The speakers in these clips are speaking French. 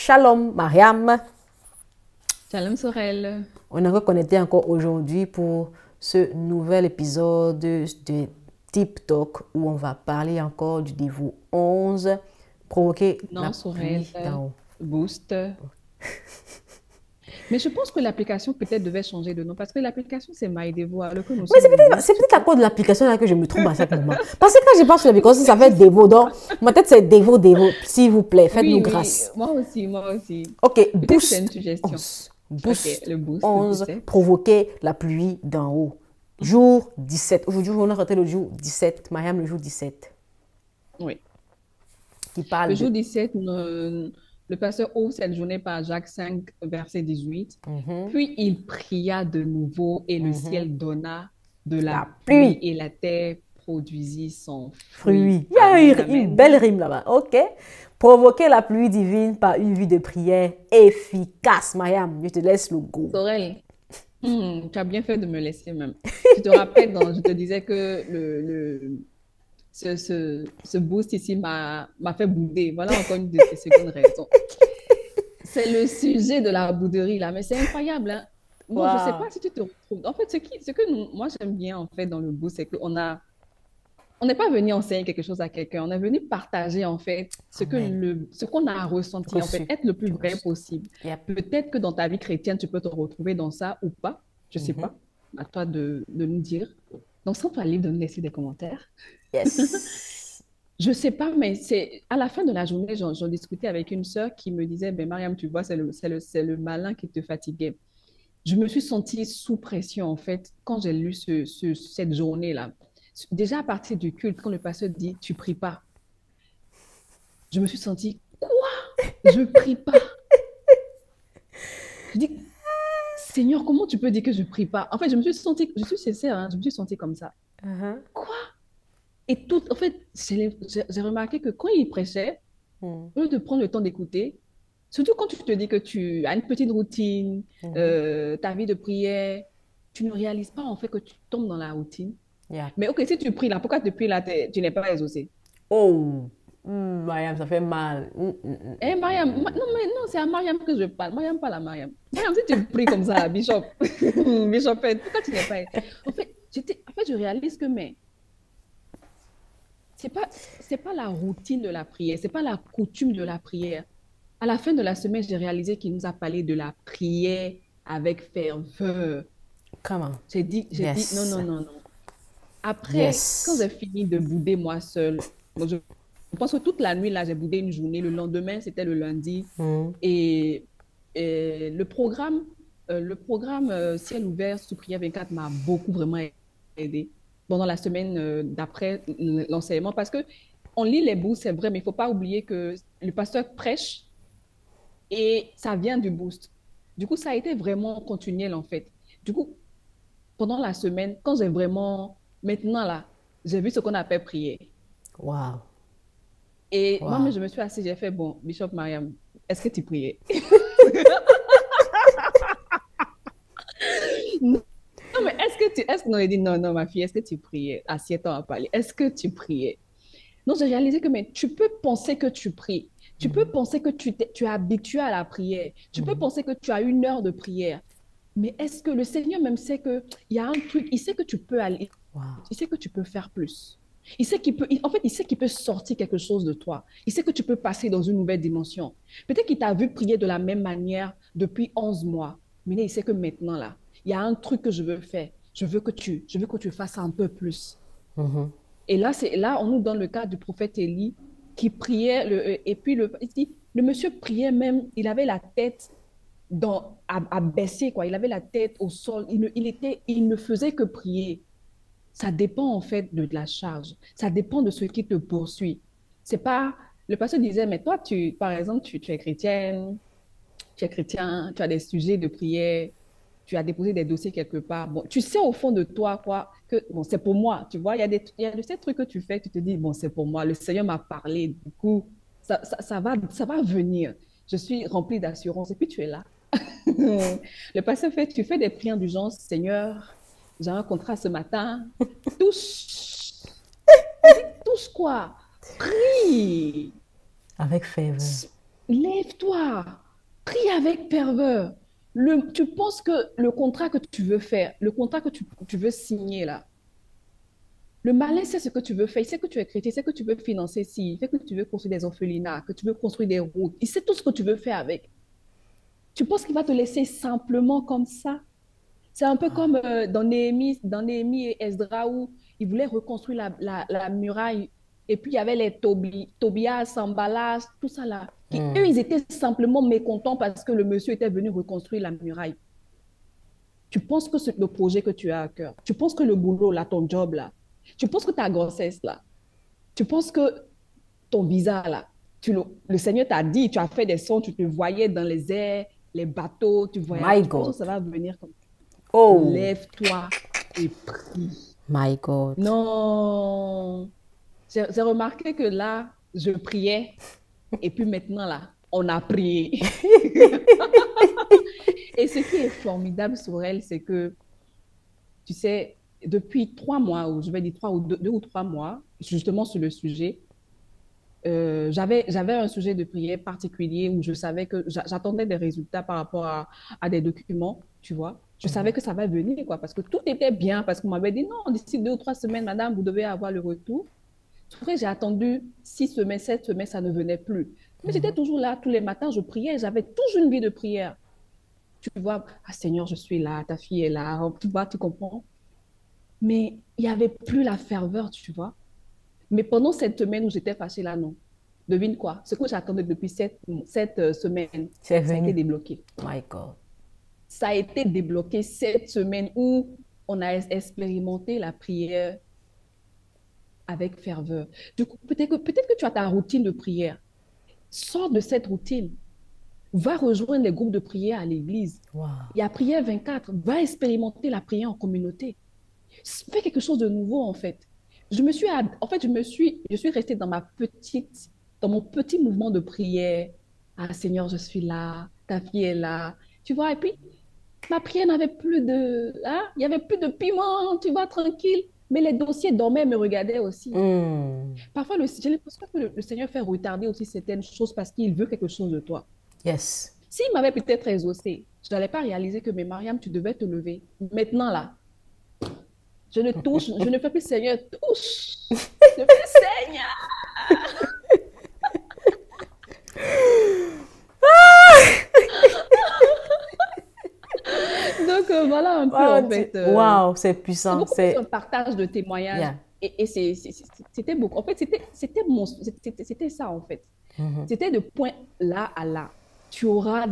Shalom, Mariam. Shalom Sorel. On est reconnecté encore aujourd'hui pour ce nouvel épisode de Tip Talk où on va parler encore du niveau 11, provoquer la Non, Sorel, pluie d'en haut. Boost. Mais je pense que l'application peut-être devait changer de nom parce que l'application c'est MyDevo alors que nous Oui, sommes c'est Boost. peut-être à cause de l'application là que je me trompe à chaque moment. Parce que quand je pense sur l'application, ça fait Devo. Donc, ma tête c'est Devo, Devo. S'il vous plaît, faites-nous Oui, oui, grâce. moi aussi, moi aussi. Ok, Peut-être que c'est une Boost suggestion. 11. Ok, Boost le Boost 11, 17. provoquer la pluie d'en haut. Jour 17. Aujourd'hui, on a raté le jour 17. Mariam, le jour 17. Oui. Qui Le parle jour de... 17, le pasteur ouvre cette journée par Jacques 5, verset 18. Mhm, Puis il pria de nouveau et le mhm. ciel donna de la La pluie pluie, et la terre produisit son fruit. fruit. Il y a Amen, une belle amen. rime là-bas. Ok. Provoquer la pluie divine par une vie de prière efficace. Mariam, je te laisse le go. Sorel, tu as bien fait de me laisser même. Tu te rappelles, je te disais que ce boost ici m'a fait bouder. Voilà encore une de tes secondes raisons. C'est le sujet de la bouderie là, mais c'est incroyable, hein. Bon, je sais pas Waouh. si tu te retrouves. En fait, moi j'aime bien en fait dans le boost, c'est on n'est pas venu enseigner quelque chose à quelqu'un, on est venu partager en fait Amen. ce qu'on a ressenti, en fait, Reçu. être le plus J'ai vrai reçu. possible. Yep. Peut-être que dans ta vie chrétienne, tu peux te retrouver dans ça ou pas, je sais Mhm. pas, à toi de nous dire. Donc, sans toi libre de nous laisser des commentaires. Yes. Je sais pas, mais c'est à la fin de la journée, j'en discutais avec une sœur qui me disait, ben Mariam, tu vois, c'est le malin qui te fatiguait. Je me suis sentie sous pression, en fait, quand j'ai lu cette journée-là. Déjà, à partir du culte, quand le pasteur dit, tu pries pas, je me suis sentie, quoi? Je prie pas. Je dis, Seigneur, comment tu peux dire que je prie pas? En fait, je me suis sentie, je suis sincère, hein, je me suis sentie comme ça. Mhm. Quoi? Et tout, en fait, j'ai remarqué que quand il prêchait, Mhm. au lieu de prendre le temps d'écouter, surtout quand tu te dis que tu as une petite routine, Mhm. ta vie de prière, tu ne réalises pas en fait que tu tombes dans la routine. Yeah. Mais ok, si tu pries là, pourquoi tu pries là, tu n'es pas exaucé? Oh, Mariam, ça fait mal. Eh, Mariam, non, mais non, c'est à Mariam que je parle. Mariam, pas à Mariam. Mariam, si tu pries comme ça, Bishop, Bishop, pourquoi tu n'es pas... En fait, je réalise que, mais c'est pas, c'est pas la routine de la prière, c'est pas la coutume de la prière. À la fin de la semaine, j'ai réalisé qu'il nous a parlé de la prière avec ferveur. Come on. J'ai dit, non, Yes. non, non, non. Après, quand Yes. j'ai fini de bouder moi seule, bon, je pense que toute la nuit, là, j'ai boudé une journée. Le lendemain, c'était le lundi. Mm. Et, et le programme Ciel ouvert sous prière 24 m'a beaucoup vraiment aidé pendant la semaine d'après l'enseignement. Parce que on lit les bouts, c'est vrai, mais il ne faut pas oublier que le pasteur prêche et ça vient du boost. Du coup, ça a été vraiment continuel, en fait. Du coup, pendant la semaine, quand j'ai vraiment, maintenant là, j'ai vu ce qu'on appelle prier. Wow. Et moi, Wow. je me suis assise, j'ai fait, bon, Bishop Mariam, est-ce que tu priais? Non, mais est-ce que, non, il dit, non, non, ma fille, est-ce que tu priais? Assieds-toi à parler. Est-ce que tu priais? Non, j'ai réalisé que, mais tu peux penser que tu pries. Tu peux Mhm. penser que tu es habitué à la prière. Tu peux Mhm. penser que tu as une heure de prière. Mais est-ce que le Seigneur même sait qu'il y a un truc, il sait que tu peux aller, Wow. il sait que tu peux faire plus. Il sait qu'il peut, en fait, il sait qu'il peut sortir quelque chose de toi. Il sait que tu peux passer dans une nouvelle dimension. Peut-être qu'il t'a vu prier de la même manière depuis 11 mois. Mais là, il sait que maintenant, là, il y a un truc que je veux faire. Je veux que tu fasses un peu plus. Mhm. Et là, on nous donne le cas du prophète Élie qui priait, et puis le monsieur priait même, il avait la tête à baisser, quoi. Il avait la tête au sol. Il ne faisait que prier. Ça dépend en fait de la charge. Ça dépend de ce qui te poursuit. C'est pas. Le pasteur disait, mais toi, par exemple, tu es chrétienne, tu es chrétien, tu as des sujets de prière, tu as déposé des dossiers quelque part. Bon, tu sais au fond de toi, quoi, que bon, c'est pour moi. Tu vois, il y a de ces trucs que tu fais, tu te dis, bon, c'est pour moi. Le Seigneur m'a parlé. Du coup, ça va venir. Je suis remplie d'assurance. Et puis tu es là. Le pasteur fait, tu fais des prières d'urgence, Seigneur, j'ai un contrat ce matin. Touche. On dit touche quoi? Prie. Avec faveur. Lève-toi, prie avec ferveur. Tu penses que le contrat que tu veux faire, le contrat que tu veux signer là, le malin sait ce que tu veux faire, il sait que tu es chrétien, il sait que tu veux financer ci, il sait que tu veux construire des orphelinats, que tu veux construire des routes, il sait tout ce que tu veux faire avec. Tu penses qu'il va te laisser simplement comme ça? C'est un peu comme dans Néhémie et Esdras où ils voulaient reconstruire la muraille. Et puis, il y avait les Tobias, Sambalas, tout ça là. Eux, Hmm. ils étaient simplement mécontents parce que le monsieur était venu reconstruire la muraille. Tu penses que c'est le projet que tu as à cœur. Tu penses que le boulot là, ton job là. Tu penses que ta grossesse là. Tu penses que ton visa là. Le Seigneur t'a dit, tu as fait des sons, tu te voyais dans les airs, les bateaux, tu voyais. My Tu penses que God. ça va venir comme ça. Oh, Lève-toi et prie. my God. Non, j'ai remarqué que là, je priais et puis maintenant là, on a prié. Et ce qui est formidable sur elle, c'est que, tu sais, depuis 3 mois, ou je vais dire 2 ou 3 mois, justement sur le sujet, j'avais un sujet de prière particulier où je savais que j'attendais des résultats par rapport à des documents, tu vois. Je savais que ça va venir, quoi, parce que tout était bien, parce qu'on m'avait dit, non, d'ici 2 ou 3 semaines, madame, vous devez avoir le retour. Après, j'ai attendu 6 semaines, 7 semaines, ça ne venait plus. Mais j'étais toujours là, tous les matins, je priais, j'avais toujours une vie de prière. Tu vois, ah Seigneur, je suis là, ta fille est là, tu vois, tu comprends. Mais il n'y avait plus la ferveur, tu vois. Mais pendant cette semaine où j'étais fâchée là, non. Devine quoi? Ce que j'attendais depuis cette semaine, C'est ça a été venu. débloqué. My God. Ça a été débloqué cette semaine où on a expérimenté la prière avec ferveur. Du coup, peut-être que tu as ta routine de prière. Sors de cette routine. Va rejoindre les groupes de prière à l'église. Wow. Il y a prière 24. Va expérimenter la prière en communauté. Fais quelque chose de nouveau, en fait. Je suis restée dans mon petit mouvement de prière. Ah, Seigneur, je suis là. Ta fille est là. Tu vois, et puis, ma prière n'avait plus il y avait plus de piment, tu vois, tranquille. Mais les dossiers dormaient, me regardaient aussi. Hmm. Parfois, j'ai l'impression que le Seigneur fait retarder aussi certaines choses parce qu'il veut quelque chose de toi. Yes. S'il m'avait peut-être exaucé, je n'allais pas réaliser que, mais Mariam, tu devais te lever. Maintenant, là, je ne fais plus Seigneur, touche. Je fais Seigneur. Donc, voilà un peu, en fait. Wow, c'est C'est puissant. beaucoup plus un C'est. partage de témoignages. Yeah. Et c'était beaucoup. En fait, c'était ça, en fait. Mhm. C'était de point là à là. Tu auras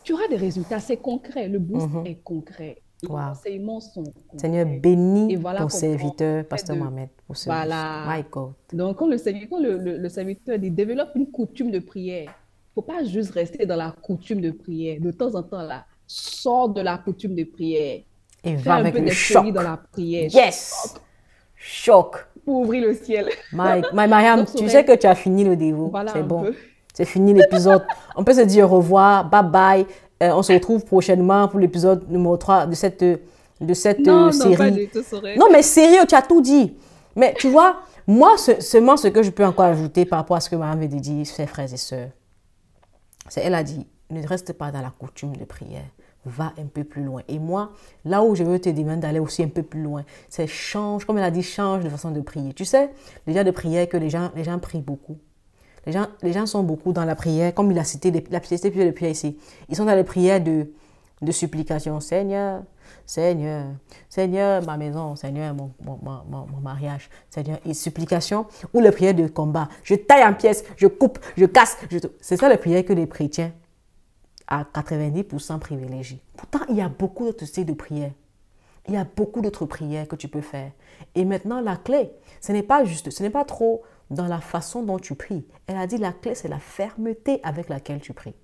tu auras des résultats. C'est concret. Le boost Mhm. est concret. Les Wow. enseignements sont Seigneur, concrets. Et bénis voilà ton comment serviteur, on fait Pasteur Mohamed, pour ce boost. Voilà. My God. Donc, quand le serviteur dit développe une coutume de prière, il ne faut pas juste rester dans la coutume de prière. De temps en temps, là, sors de la coutume de prière. Et Fais va un avec peu le des folies dans choc. la prière. Yes! Choc. Pour ouvrir le ciel. Mariam, Donc, tu sais Sorel, que tu as fini le dévot. voilà C'est un bon. peu. C'est fini l'épisode. On peut se dire au revoir. Bye bye. On se retrouve prochainement pour l'épisode numéro 3 de cette Non, non, pas série. du tout, Sorel. Non, mais sérieux, tu as tout dit. Mais tu vois, moi, seulement ce que je peux encore ajouter par rapport à ce que Mariam vient de dire, ses frères et sœurs, elle a dit, ne reste pas dans la coutume de prière. Va un peu plus loin. Et moi, là où je veux te demander d'aller aussi un peu plus loin, c'est change, comme elle a dit, change de façon de prier. Tu sais, déjà de prière que les gens prient beaucoup. Les gens sont beaucoup dans la prière, comme il a cité plusieurs prières ici. Ils sont dans les prières de supplication. Seigneur, Seigneur, Seigneur, ma maison, Seigneur, mon mariage, Seigneur, et supplication, ou les prières de combat. Je taille en pièces, je coupe, je casse. C'est ça les prières que les chrétiens à 90% privilégient. Pourtant, il y a beaucoup d'autres styles de prières. Il y a beaucoup d'autres prières que tu peux faire. Et maintenant, la clé, ce n'est pas trop dans la façon dont tu pries. Elle a dit la clé, c'est la fermeté avec laquelle tu pries.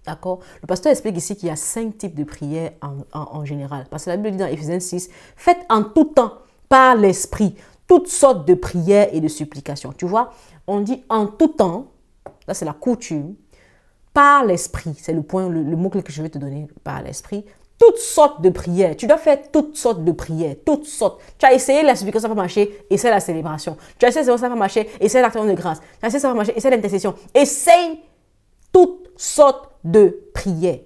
D'accord? Le pasteur explique ici qu'il y a 5 types de prières en général. Parce que la Bible dit dans Éphésiens 6, faites en tout temps, par l'esprit, toutes sortes de prières et de supplications. Tu vois, on dit en tout temps, là c'est la coutume, par l'esprit, c'est le mot que je vais te donner, par l'esprit, toutes sortes de prières. Tu dois faire toutes sortes de prières. Toutes sortes. Tu as essayé la supplication, ça va marcher. Essaye la célébration. Tu as essayé ça va marcher. Essaye l'action de grâce. Tu as essayé ça va marcher. Essaye l'intercession. Essaye toutes sortes de prières.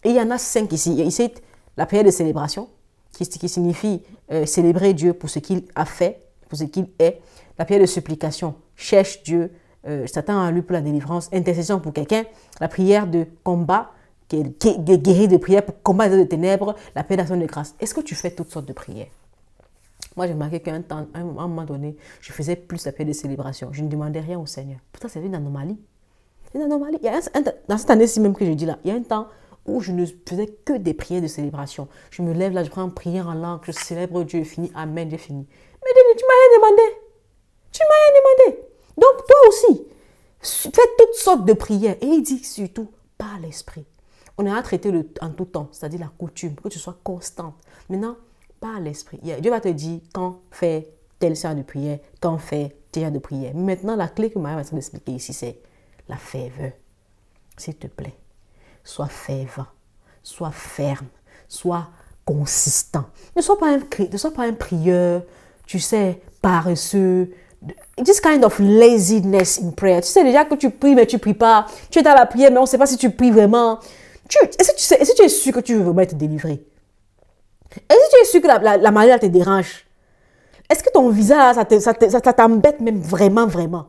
Et il y en a 5 ici. Ici, la prière de célébration, qui signifie célébrer Dieu pour ce qu'il a fait, pour ce qu'il est. La prière de supplication, cherche Dieu, s'attend à lui pour la délivrance. Intercession pour quelqu'un. La prière de combat, qui est guérie de prière pour combattre les ténèbres. La prière d'action de grâce. Est-ce que tu fais toutes sortes de prières? Moi, j'ai remarqué qu'à un moment donné, je faisais plus la prière de célébration. Je ne demandais rien au Seigneur. Pourtant, c'est une anomalie. C'est une anomalie. Il y a dans cette année-ci même que je dis là, il y a un temps où je ne faisais que des prières de célébration. Je me lève là, je prends une prière en langue, je célèbre Dieu, fini, amen, j'ai fini. Mais tu m'as rien demandé. Tu m'as rien demandé. Donc, toi aussi, fais toutes sortes de prières. Et il dit surtout, par l'esprit. On a traité en tout temps, c'est-à-dire la coutume, que tu sois constante. Maintenant, par l'esprit. Dieu va te dire quand faire tel genre de prière, quand faire tel genre de prière. Maintenant, la clé que Maria va t'expliquer ici, c'est la ferveur. S'il te plaît, sois fervent, sois ferme, sois consistant. Ne sois pas un prieur, tu sais, paresseux. This kind of laziness in prayer. Tu sais déjà que tu pries, mais tu ne pries pas. Tu es dans la prière, mais on ne sait pas si tu pries vraiment. Est-ce que tu es sûr que tu veux vraiment être délivré? Est-ce que tu es sûr que la maladie te dérange? Est-ce que ton visage, ça t'embête même vraiment, vraiment?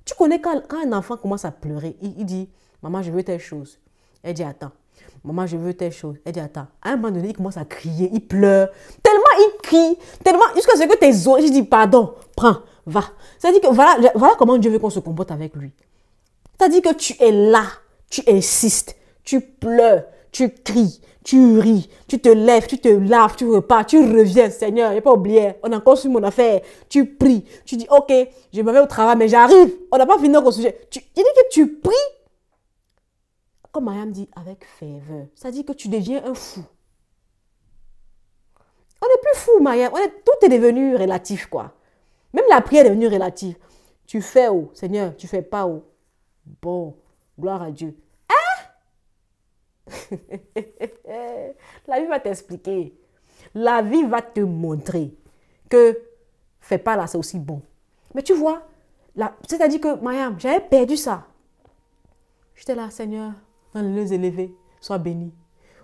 Tu connais quand un enfant commence à pleurer, il dit, maman, je veux telle chose. Elle dit, attends. Maman, je veux telle chose. Elle dit, attends. À un moment donné, il commence à crier, il pleure. Tellement il crie, tellement, jusqu'à ce que tes os, je dis, pardon, prends, va. C'est-à-dire que voilà comment Dieu veut qu'on se comporte avec lui. C'est-à-dire que tu es là, tu insistes, tu pleures, tu cries, tu ris, tu te lèves, tu te laves, tu repars, tu reviens, Seigneur, il n'y a pas oublié, on a encore su mon affaire, tu pries, tu dis, ok, je m'en vais au travail, mais j'arrive, on n'a pas fini notre sujet. Il dit que tu pries, comme Mariam dit, avec ferveur, c'est-à-dire que tu deviens un fou. On n'est plus fou, Mariam, tout est devenu relatif, quoi. Même la prière est devenue relative. Tu fais, oh, Seigneur, tu fais pas, oh. Bon, gloire à Dieu. La vie va t'expliquer. La vie va te montrer que fais pas là, c'est aussi bon. Mais tu vois, c'est-à-dire que, Mariam, j'avais perdu ça. J'étais là, Seigneur, dans les lieux élevés, sois béni.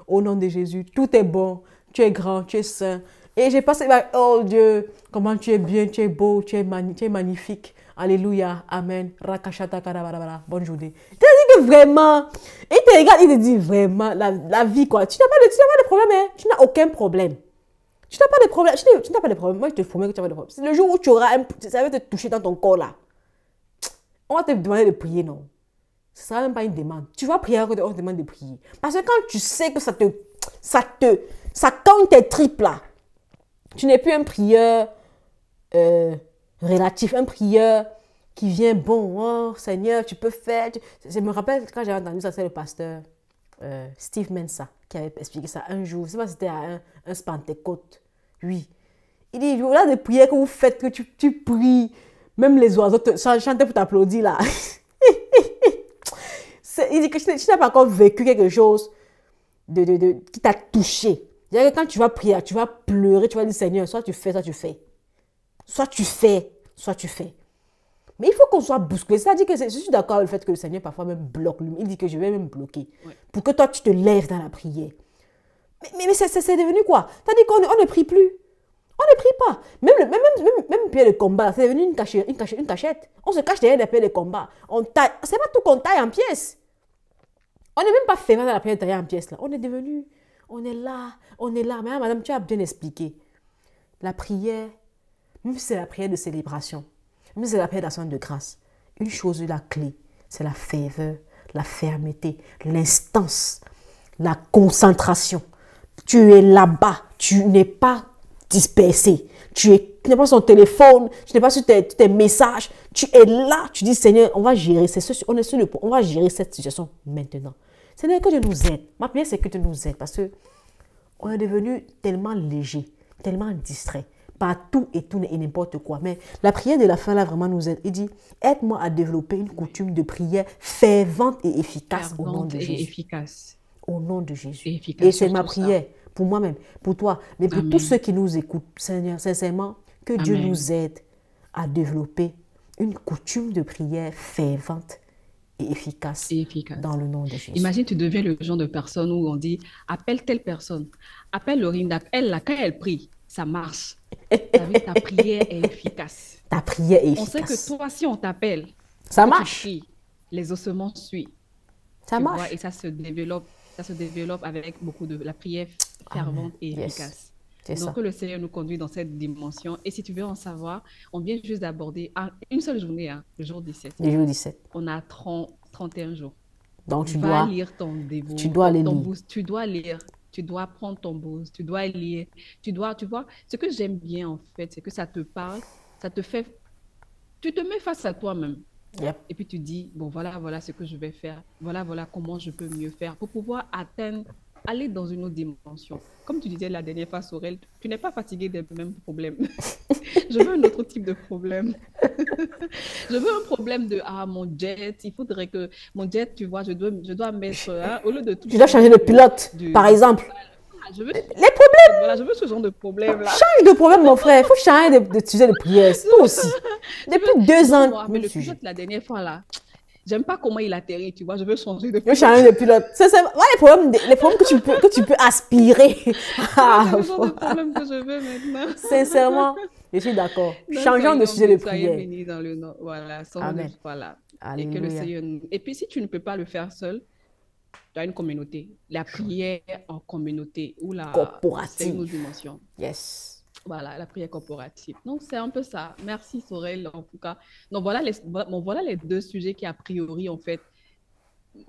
Au nom de Jésus, tout est bon. Tu es grand, tu es saint. Et j'ai passé, oh Dieu, comment tu es bien, tu es beau, tu es magnifique. Alléluia, amen. Rakashata karabara. Bonne journée. C'est-à-dire que vraiment, il te regarde, il te dit vraiment, la vie quoi. Tu n'as pas de problème, hein. Tu n'as aucun problème. Tu n'as pas de problème. Tu n'as pas de problème. Moi, je te promets que tu n'as pas de problème. C'est le jour où tu auras ça va te toucher dans ton corps là. On va te demander de prier, non. Ce ne sera même pas une demande. Tu vas prier alors qu'on te demande de prier. Parce que quand tu sais que ça cogne tes tripes là, tu n'es plus un prieur relatif, un prieur qui vient, bon, oh Seigneur, tu peux faire. Je me rappelle quand j'avais entendu ça, c'est le pasteur Steve Mensa qui avait expliqué ça un jour. Je ne sais pas si c'était à un Pentecôte. Oui. Il dit, voilà des prières que vous faites, que tu pries. Même les oiseaux chantent pour t'applaudir là. Il dit que tu n'as pas encore vécu quelque chose qui t'a touché. C'est-à-dire que quand tu vas prier, tu vas pleurer, tu vas dire Seigneur, soit tu fais, soit tu fais. Soit tu fais, soit tu fais. Mais il faut qu'on soit bousculé. C'est-à-dire que je suis d'accord avec le fait que le Seigneur parfois même bloque. Il dit que je vais même bloquer. Ouais. Pour que toi, tu te lèves dans la prière. Mais c'est devenu quoi? C'est-à-dire qu'on ne prie plus. On ne prie pas. Même pierre de combat, c'est devenu une cachette. On se cache derrière des pierres de combat. On taille. C'est pas tout qu'on taille en pièces. On n'est même pas fait dans la prière de tailler en pièces là. On est devenu... On est là. Mais madame, tu as bien expliqué. La prière, même si c'est la prière de célébration, même si c'est la prière d'action de grâce, une chose, la clé, c'est la ferveur, la fermeté, l'instance, la concentration. Tu es là-bas, tu n'es pas dispersé. Tu n'es pas sur ton téléphone, tu n'es pas sur tes messages. Tu es là, tu dis Seigneur, on va gérer, on va gérer cette situation maintenant. Seigneur, que Dieu nous aide. Ma prière, c'est que Dieu nous aide parce qu'on est devenu tellement léger, tellement distrait par tout et tout et n'importe quoi. Mais la prière de la fin, là, vraiment nous aide. Il dit, aide-moi à développer une coutume de prière fervente et efficace au nom de Jésus. Efficace. Au nom de Jésus. Et c'est ma prière pour moi-même, pour toi, mais pour Amen. tous ceux qui nous écoutent, Seigneur, sincèrement, que Dieu Amen. nous aide à développer une coutume de prière fervente et efficace Et efficace. dans le nom de Jésus. Imagine, tu deviens le genre de personne où on dit, appelle telle personne, appelle Lorinda, elle, là, quand elle prie, ça marche. Ta prière est efficace. Ta prière est On sait efficace. que toi, si on t'appelle, Ça que tu marche. pries, les ossements suivent. Ça Tu vois, marche. et ça se développe avec beaucoup de la prière fervente et Yes. efficace. C'est Donc, ça. que le Seigneur nous conduit dans cette dimension. Et si tu veux en savoir, on vient juste d'aborder une seule journée, hein, le jour 17. Le jour 17. On a 31 jours. Donc, tu Va dois, lire ton dévot, tu dois les ton lire. boost. Tu dois lire. Tu dois prendre ton boost. Tu dois lire. Tu vois, ce que j'aime bien, en fait, c'est que ça te parle, ça te fait. Tu te mets face à toi-même. Yep. Et puis tu dis, bon, voilà ce que je vais faire. Voilà comment je peux mieux faire pour pouvoir aller dans une autre dimension. Comme tu disais la dernière fois, Sorel, tu n'es pas fatigué des mêmes problèmes. Je veux un autre type de problème. Je veux un problème de, mon jet, il faudrait que mon jet, tu vois, je dois mettre, au lieu de tout. Tu dois changer de pilote, par exemple. Je veux, Les problèmes. voilà, je veux ce genre de problème-là. Change de problème, mon frère. Il faut changer de sujet de prière. Toi aussi. Depuis 2 ans, Mais même le sujet. pilote, la dernière fois, là, j'aime pas comment il atterrit, tu vois, je veux changer de Je veux changer de pilote. C'est voilà les problèmes que tu peux aspirer. C'est le genre de problème que je veux maintenant. Sincèrement, je suis d'accord. Changeons de sujet de Soyez prière. bénis dans le nom. Voilà, Amen. voilà. Alléluia. Et que le Seigneur nous... Et puis, si tu ne peux pas le faire seul, tu as une communauté. La prière en communauté ou la... Corporative. C'est une autre dimension. Yes. Voilà, la prière corporative. Donc, c'est un peu ça. Merci, Sorel, en tout cas. Donc, voilà les 2 sujets qui, a priori, en fait,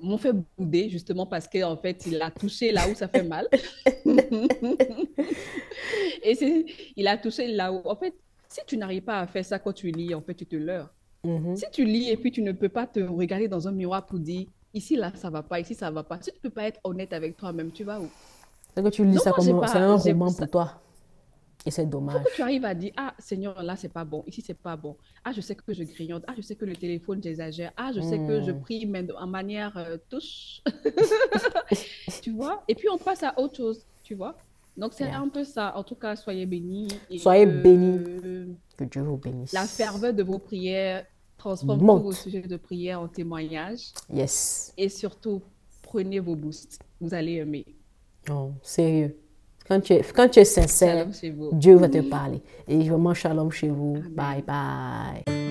m'ont fait bouder, justement, parce qu'en fait, il a touché là où ça fait mal. Et il a touché là où... En fait, si tu n'arrives pas à faire ça quand tu lis, en fait, tu te leurres. Si tu lis et puis tu ne peux pas te regarder dans un miroir pour dire, ici, là, ça va pas, ici, ça va pas. Si tu ne peux pas être honnête avec toi-même, tu vas où? C'est que tu lis Donc, ça moi, comme c'est un roman ça. pour toi. Et c'est Il faut dommage. que tu arrives à dire, Seigneur, là, c'est pas bon, ici, c'est pas bon. Je sais que je grignote. Je sais que le téléphone, j'exagère. Je sais que je prie mais en manière touche. Tu vois? Et puis, on passe à autre chose, tu vois? Donc, c'est un peu ça. En tout cas, soyez bénis. Soyez bénis. Que Dieu vous bénisse. La ferveur de vos prières transforme tous vos sujets de prière en témoignages. Yes. Et surtout, prenez vos boosts. Vous allez aimer. Oh, sérieux. Quand tu es sincère, Dieu va te parler. Et vraiment, shalom chez vous. Amen. Bye bye.